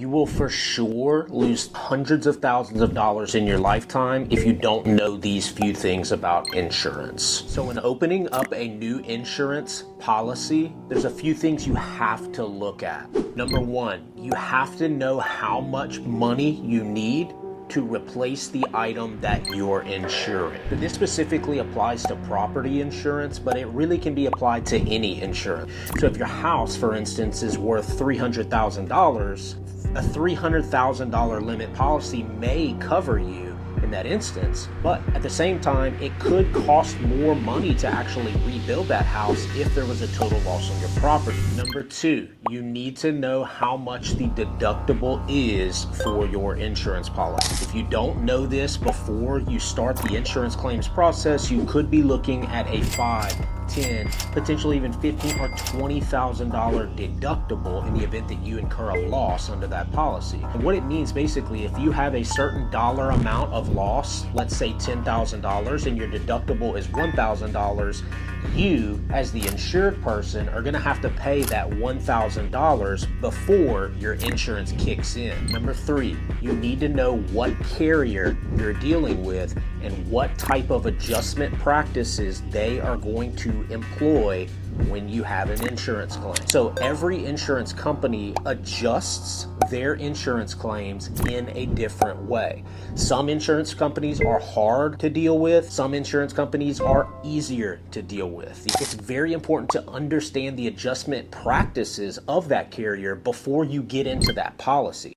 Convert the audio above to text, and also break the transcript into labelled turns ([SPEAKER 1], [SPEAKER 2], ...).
[SPEAKER 1] You will for sure lose hundreds of thousands of dollars in your lifetime if you don't know these few things about insurance. So when opening up a new insurance policy, there's a few things you have to look at. Number one, you have to know how much money you need to replace the item that you're insuring. This specifically applies to property insurance, but it really can be applied to any insurance. So if your house, for instance, is worth $300,000, a $300,000 limit policy may cover you in that instance, but at the same time, it could cost more money to actually rebuild that house if there was a total loss on your property. Number two, you need to know how much the deductible is for your insurance policy. If you don't know this before you start the insurance claims process, you could be looking at a $5,000, $10,000, potentially even $15,000 or $20,000 deductible in the event that you incur a loss under that policy. And what it means basically, if you have a certain dollar amount of loss, let's say $10,000, and your deductible is $1,000, you as the insured person are going to have to pay that $1,000 before your insurance kicks in. Number three, you need to know what carrier you're dealing with and what type of adjustment practices they are going to employ when you have an insurance claim. So every insurance company adjusts their insurance claims in a different way. Some insurance companies are hard to deal with. Some insurance companies are easier to deal with. It's very important to understand the adjustment practices of that carrier before you get into that policy.